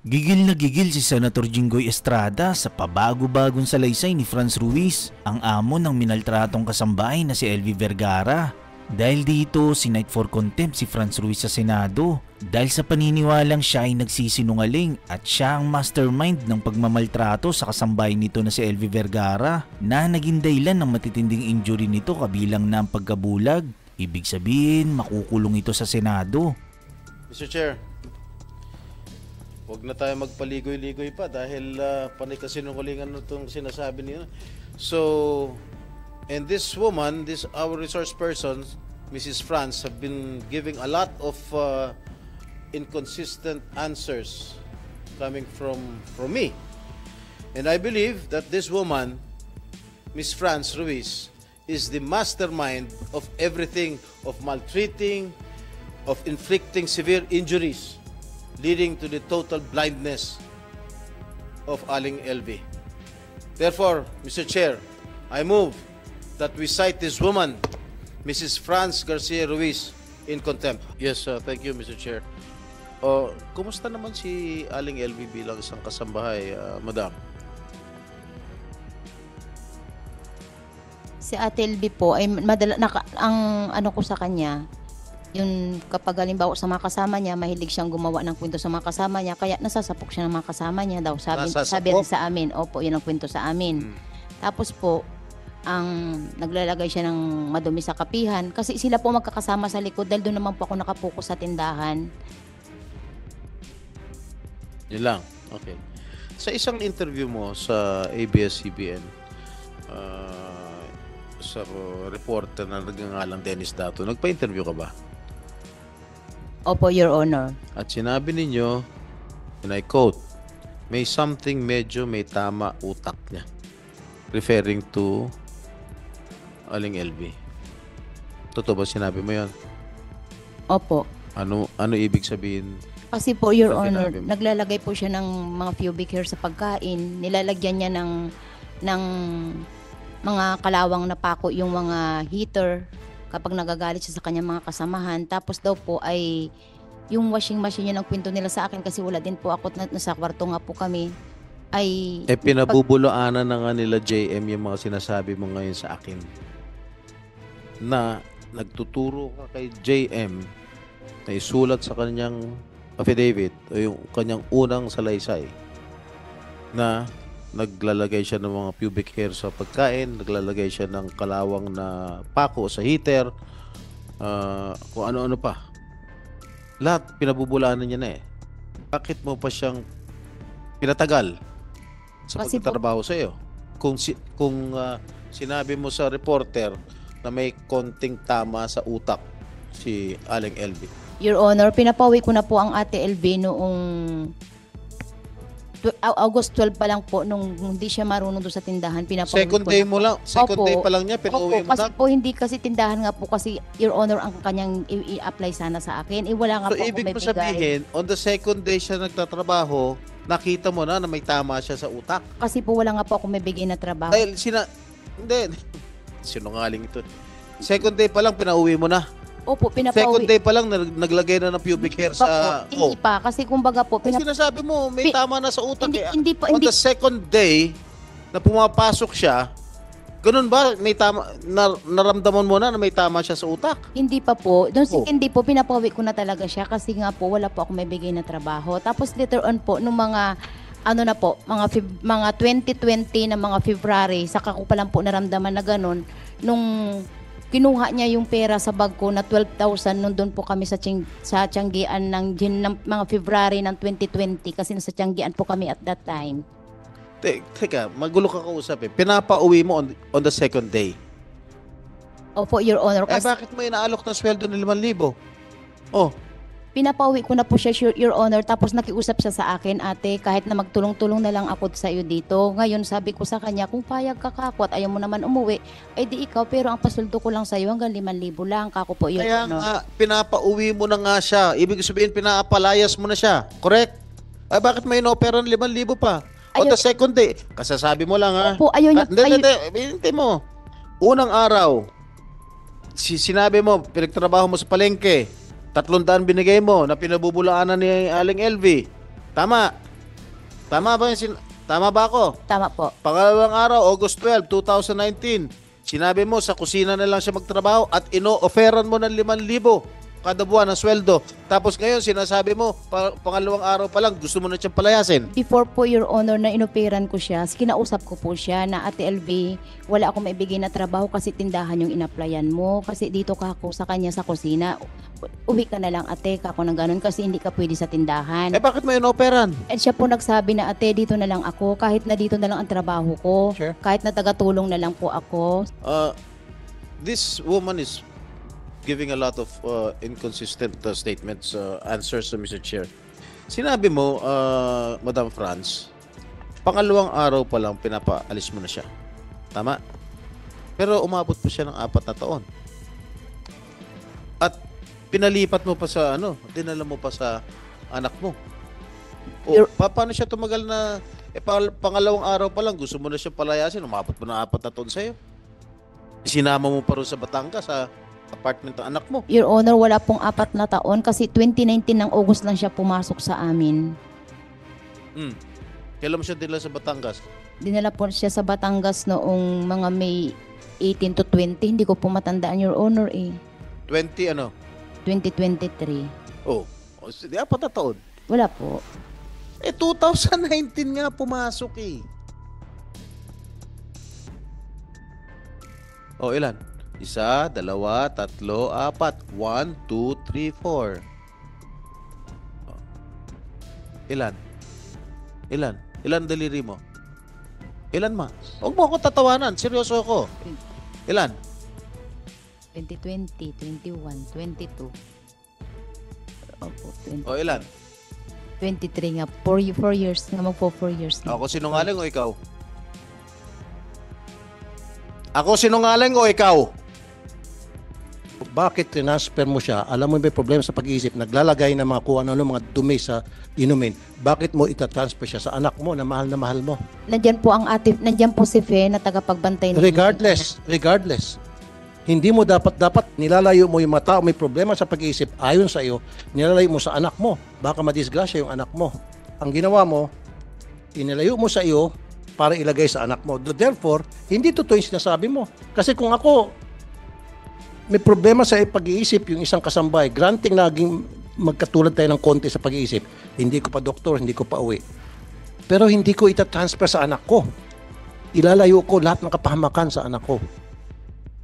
Gigil na gigil si Senator Jinggoy Estrada sa pabago-bagong salaysay ni Franz Ruiz, ang amo ng minaltratong kasambahay na si Elvi Vergara. Dahil dito, sinight for contempt si Franz Ruiz sa Senado dahil sa paniniwalang siya ay nagsisinungaling at siya ang mastermind ng pagmamaltrato sa kasambahay nito na si Elvi Vergara na naging dahilan ng matitinding injury nito kabilang na ang pagkabulag. Ibig sabihin, makukulong ito sa Senado. Mr. Chair, huwag na tayo magpaligoy-ligoy pa dahil panay kasinungalingan na itong sinasabi niyo. So, and this woman, our resource person, Mrs. Franz, have been giving a lot of inconsistent answers coming from me. And I believe that this woman, Ms. Franz Ruiz, is the mastermind of everything, of maltreating, of inflicting severe injuries, leading to the total blindness of Aling Elvi. Therefore, Mr. Chair, I move that we cite this woman, Mrs. Franz Garcia Ruiz, in contempt. Yes, thank you, Mr. Chair. Kumusta naman si Aling Elvi bilang isang kasambahay, Madam? Si Ate Elvi po ay ang ano ko sa kanya, yung kapag halimbawa sa mga kasama niya, mahilig siyang gumawa ng kwento sa mga kasama niya, kaya nasasapok siya ng mga kasama niya daw. Sabi sa amin, opo, yun ang kwento sa amin. Tapos po, ang naglalagay siya ng madumi sa kapihan, kasi sila po magkakasama sa likod, dahil doon naman po ako nakapokus sa tindahan. Yun lang, okay. Sa isang interview mo sa ABS-CBN, sa reporter na nagngangalang Dennis Dato, nagpa-interview ka ba? Opo, Your Honor. At sinabi ninyo, and I quote, may something medyo may tama utak niya. Referring to Aling Elvi. Totoo ba sinabi mo yon? Opo. Ano ibig sabihin? Kasi po, Your Honor, naglalagay po siya ng mga pubic hair sa pagkain. Nilalagyan niya ng mga kalawang na pako yung mga heater kapag nagagalit siya sa kanyang mga kasamahan. Tapos daw po ay yung washing machine yun ang kwento nila sa akin kasi wala din po ako, nasa kwarto nga po kami. Ay pinabubulaanan na nga nila JM yung mga sinasabi mo ngayon sa akin. Na nagtuturo ka kay JM na isulat sa kanyang affidavit o yung kanyang unang salaysay na naglalagay siya ng mga pubic hair sa pagkain, naglalagay siya ng kalawang na pako sa heater, kung ano-ano pa. Lahat pinabubulaanan niya na eh. Bakit mo pa siyang pinatagal sa pagtatrabaho sa iyo? Kung sinabi mo sa reporter na may konting tama sa utak si Aling Elvi. Your Honor, pinapawi ko na po ang Ate Elvi noong August 12 pa lang po, nung hindi siya marunong doon sa tindahan, pinapauwi Second day mo lang? Second day pa lang niya, pinauwi mo kasi po hindi kasi tindahan nga po kasi, Your Honor, ang kanyang i-apply sana sa akin. Wala nga so, po ibig ako mo sabihin, on the second day siya nagtatrabaho, nakita mo na may tama siya sa utak? Kasi po wala nga po ako may bigay na trabaho. Dahil hindi, sinungaling ito. Second day pa lang, pinauwi mo na? Opo, pinapauwi. Second day pa lang, naglagay na ng pubic hair sa... Hindi pa, kasi kumbaga po... sinasabi mo, may tama na sa utak. Hindi pa, on the second day, na pumapasok siya, ganun ba, may tama, naramdaman mo na may tama siya sa utak? Hindi pa po. Doon second day po, pinapauwi ko na talaga siya kasi nga po, wala po ako may bigay na trabaho. Tapos later on po, nung mga... ano na po, mga 2020 na mga February, saka ko pa lang po naramdaman na ganun, nung kinuha niya yung pera sa bag ko na 12,000 nung doon po kami sa Tianggian ng mga February ng 2020 kasi nasa Tianggian po kami at that time. Teka, magulo ka kausap eh. Pinapauwi mo on the second day. Opo, Your Honor. Bakit mo inaalok ng sweldo ng 5,000? Oh. Pinapauwi ko na po siya, Your Honor, tapos nakiusap siya sa akin, ate, kahit na magtulong-tulong na lang ako sa iyo dito. Ngayon, sabi ko sa kanya, kung payag ka kako at ayaw mo naman umuwi, ay di ikaw, pero ang pasuldo ko lang sa iyo hanggang 5,000 lang, kako po, Your Honor. Kaya nga, pinapauwi mo na nga siya. Ibig sabihin, pinaapalayas mo na siya. Correct? Ay, bakit may inopera ng 5,000 pa? On the second day, kasasabi mo lang ha? Opo, ayaw niya. Hindi mo. Unang araw, sinabi mo, pinagtrabaho mo sa palengke, 300 binigay mo na pinabubulaanan ni Aling Elvi. Tama. Tama ba tama ba ako? Tama po. Pangalawang araw, August 12, 2019, sinabi mo sa kusina na lang siya magtrabaho at ino-offeran mo ng 5,000 kada buwan ng sweldo. Tapos ngayon, sinasabi mo, pangalawang araw pa lang, gusto mo na siyang palayasin. Before po, Your Honor, na inoperan ko siya, kinausap ko po siya na, Ate LV, wala akong maibigay na trabaho kasi tindahan yung inaplayan mo. Kasi dito ka ako sa kanya sa kusina. Uwi ka na lang, ate, kako ng ganun kasi hindi ka pwede sa tindahan. Eh bakit mo ino-offeran? At siya po nagsabi na, ate, dito na lang ako. Kahit na dito na lang ang trabaho ko. Sure. Kahit na tagatulong na lang po ako. This woman is giving a lot of inconsistent statements, answers to Mr. Chair. Sinabi mo, Madam Franz, pangalawang araw pa lang pinapaalis mo na siya. Tama? Pero umabot pa siya ng 4 na taon. At pinalipat mo pa sa dinala mo pa sa anak mo. O, paano siya tumagal na pangalawang araw pa lang gusto mo na siya palayasin, umabot mo ng 4 na taon sa'yo. Sinama mo pa rin sa Batangas sa apartment ng anak mo. Your Honor, wala pong 4 na taon kasi 2019 ng August lang siya pumasok sa amin. Kailan mo siya dinala sa Batangas? Dinala po siya sa Batangas noong mga May 18 to 20. Hindi ko po matandaan, Your Honor, 2023. Oh, 4 na taon. Wala po. 2019 nga pumasok eh. Oh, ilan? 1, 2, 3, 4. 1, 2, 3, 4. Ilan? Ilan daliri mo? Ilan ma? Huwag mo ako tatawanan. Seryoso ako. Ilan? 2020, 21, 22. Opo, 20. O ilan? 23 nga. 4 years nga. Magpo 4 years nga. Ako sinungaling o ikaw? Ako sinungaling o ikaw? Bakit transfer mo siya? Alam mo may problema sa pag-iisip, naglalagay ng mga kung ano mga dumi sa inumin. Bakit mo itatransfer siya sa anak mo na mahal mo? Nandiyan po si Fe na tagapagbantay ng Regardless. Hindi mo dapat nilalayo mo yung mga tao may problema sa pag-iisip ayon sa iyo, nilalayo mo sa anak mo. Baka madisgrasya yung anak mo. Ang ginawa mo, inilayo mo sa iyo para ilagay sa anak mo. Therefore, hindi totoo yung sinasabi mo. Kasi kung ako may problema sa pag-iisip yung isang kasambay, granting naging magkatulad tayo ng konti sa pag-iisip, hindi ko pa doktor, hindi ko pa uwi. Pero hindi ko itatransfer sa anak ko. Ilalayo ko lahat ng kapahamakan sa anak ko.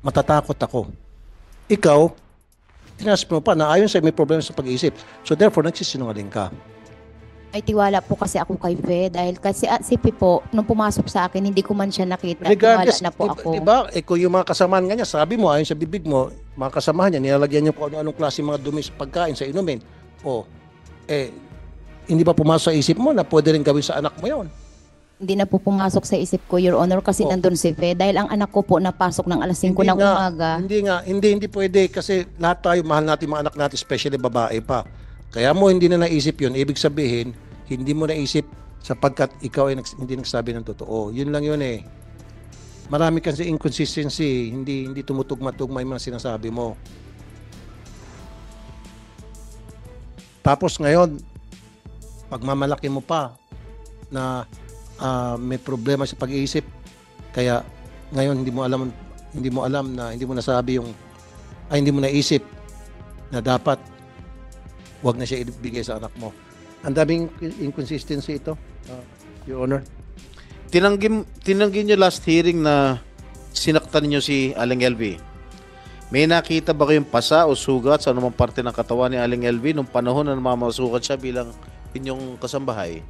Matatakot ako. Ikaw, tinasper mo pa na ayon sa may problema sa pag-iisip. So therefore, nagsisinungaling ka. Ay tiwala po kasi ako kay Fe dahil kasi si Fe po, nung pumasok sa akin, hindi ko man siya nakita. Regardless, tiwala na po ako. Diba, kung yung mga kasamahan nga niya, sabi mo, ayon sa bibig mo, mga kasamahan niya, nilalagyan niya po anong klase mga dumi sa pagkain, sa inumin. Hindi ba pumasok sa isip mo na pwede rin gawin sa anak mo yon? Hindi na po pumasok sa isip ko, Your Honor, kasi nandun si Fe. Dahil ang anak ko po napasok ng alas 5 ng umaga. Hindi pwede kasi lahat tayo, mahal natin mga anak natin, especially babae pa. Kaya mo hindi na naisip yun. Ibig sabihin, hindi mo naisip sapagkat ikaw ay hindi nagsabi ng totoo. Yun lang yun eh. Marami kasi inconsistency. Hindi tumutugma-tugma yung mga sinasabi mo. Tapos ngayon, pagmamalaki mo pa na may problema sa pag-iisip, kaya ngayon hindi mo alam na hindi mo nasabi hindi mo naisip na dapat wag na siya ibigay sa anak mo. Ang daming inconsistency ito, Your Honor. Tinanggi niyo last hearing na sinaktan niyo si Aling LV. May nakita ba kayong pasa o sugat sa anumang parte ng katawan ni Aling LV nung panahon na namamasukat siya bilang inyong kasambahay?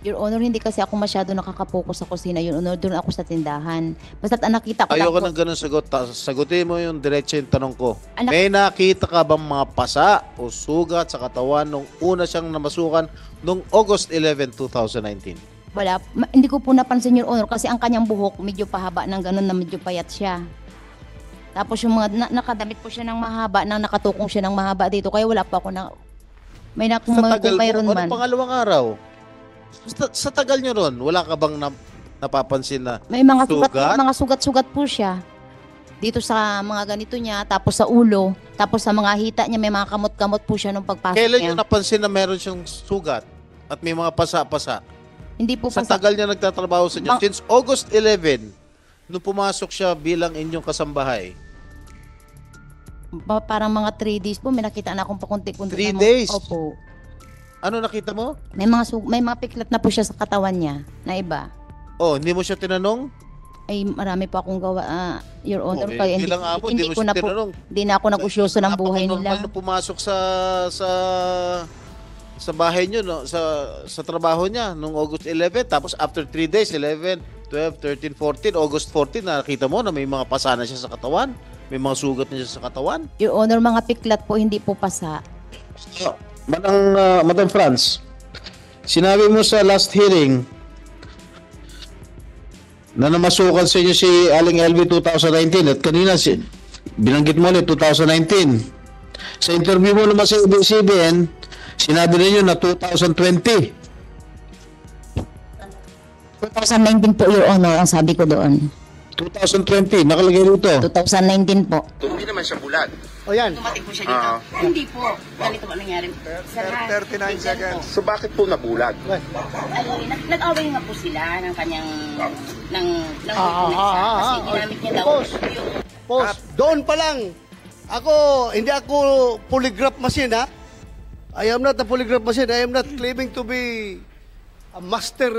Your Honor, hindi kasi ako masyado nakakapokus sa kusina, Your Honor. Doon ako sa tindahan. Basta't nakita ko Ayoko lang ng ganun sagot. Sagutin mo yung diretso yung tanong ko. Anak- May nakita ka bang mga pasa o sugat sa katawan nung una siyang namasukan nung August 11, 2019? Wala. Hindi ko po napansin, Your Honor, kasi ang kanyang buhok medyo pahaba ng ganun na medyo payat siya. Tapos yung mga nakadamit po siya ng mahaba, nang nakatukong siya ng mahaba dito. Kaya wala pa ako na... May kung mayroon man. Pangalawang araw? Sa tagal nyo ron, wala ka bang napapansin na May mga sugat? sugat po siya. Dito sa mga ganito niya, tapos sa ulo, tapos sa mga hita niya, may mga kamot-kamot po siya nung pagpasok Kailan niya. nyo napansin na meron siyang sugat at may mga pasa-pasa? Hindi po Sa pasa. tagal niya nagtatrabaho sa inyo, Ma- since August 11, nung pumasok siya bilang inyong kasambahay, Parang mga 3 days po, may nakita na akong pakunti-kunti. 3 na days? Opo. ano nakita mo? May mga piklat na po siya sa katawan niya na iba. Oh, hindi mo siya tinanong? Ay, marami pa akong gawa, Your Honor. Okay, Kaya bilang amo, di mo ko siya na po, tinanong. hindi na ako nag-usyoso ng buhay Napaka-normal nila. na pumasok sa bahay niyo, no? sa trabaho niya nung August 11, tapos after 3 days, 11, 12, 13, 14, August 14, nakita mo na may mga pasa na siya sa katawan, may mga sugat na siya sa katawan. Your Honor, mga piklat po, hindi po pasa. Madam Franz, sinabi mo sa last hearing na namasukan sa inyo si Aling LV 2019 at kanina binanggit mo ulit 2019. Sa interview mo naman sa ABS-CBN, sinabi ninyo na 2020. 2019 po, Your Honor, ang sabi ko doon. 2020, nakalagay rito. 2019 po. Hindi naman siya bulag. O yan. Tumating po siya dito. Hindi po. Ganito po nangyari. 39 seconds. So bakit po nabulag? Ay, nag-away nga po sila ng kanyang ng kasi ginamit niya daw Pause. yung Pause. Doon pa lang. Hindi ako polygraph machine, ha? I am not a polygraph machine. I am not claiming to be a master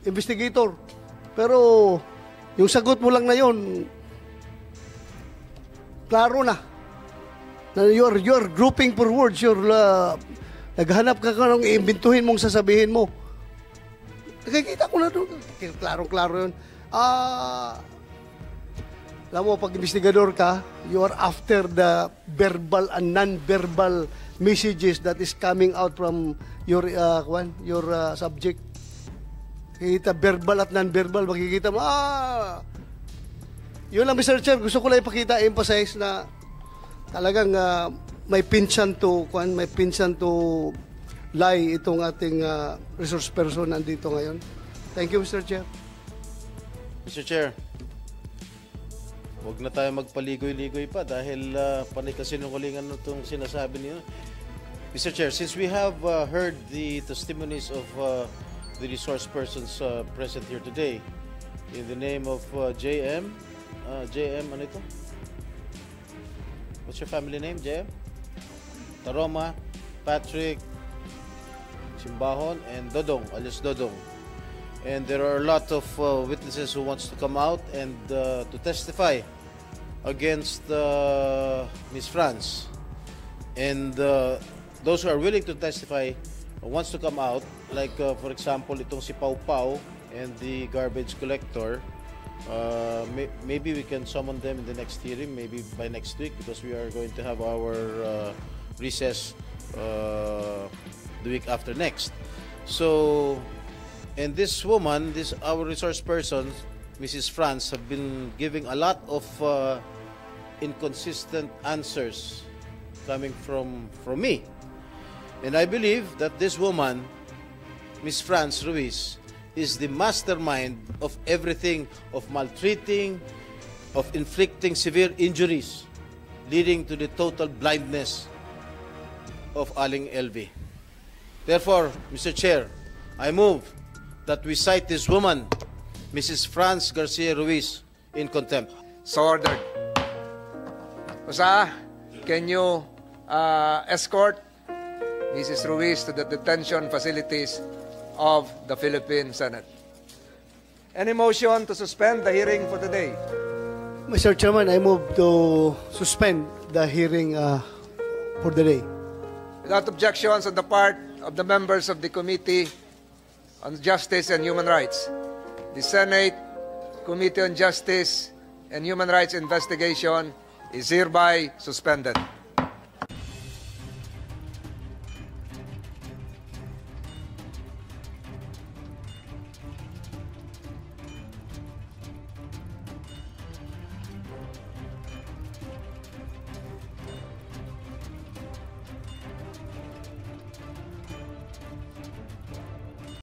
investigator. Pero yung sagot mo lang na yun, klaro na. You're grouping for words. Naghanap ka ng iimbintuhin mong sasabihin mo. Nakikita ko na doon. Klaro-klaro yun. Alam mo, pag investigador ka, you are after the verbal and non-verbal messages that is coming out from your subject. Kita verbal at non-verbal, makikita mo, yun lang, Mr. Chair, gusto ko lang ipakita, emphasize na talagang may pinsan to lie itong ating resource person nandito ngayon. Thank you, Mr. Chair. Mr. Chair, huwag na tayo magpaligoy-ligoy pa dahil panay kasinungalingan na itong sinasabi niyo. Mr. Chair, since we have heard the testimonies of the resource persons present here today, in the name of JM, ano ito? What's your family name, JM? Taroma, Patrick, Simbahon, and Dodong, alias Dodong. And there are a lot of witnesses who wants to come out and to testify against Ms. Franz. And those who are willing to testify wants to come out, like for example, itong si Pau Pau and the garbage collector. Maybe we can summon them in the next hearing, maybe by next week, because we are going to have our recess the week after next. So, and this woman, our resource person, Mrs. Franz, have been giving a lot of inconsistent answers coming from me. And I believe that this woman, Ms. Franz Ruiz, is the mastermind of everything, of maltreating, of inflicting severe injuries, leading to the total blindness of Aling LV. Therefore, Mr. Chair, I move that we cite this woman, Mrs. Franz Garcia Ruiz, in contempt. So ordered. Usa, can you escort Mrs. Ruiz to the detention facilities of the Philippine Senate? Any motion to suspend the hearing for today? Mr. Chairman, I move to suspend the hearing for the day. Without objections on the part of the members of the Committee on Justice and Human Rights, the Senate Committee on Justice and Human Rights investigation is hereby suspended.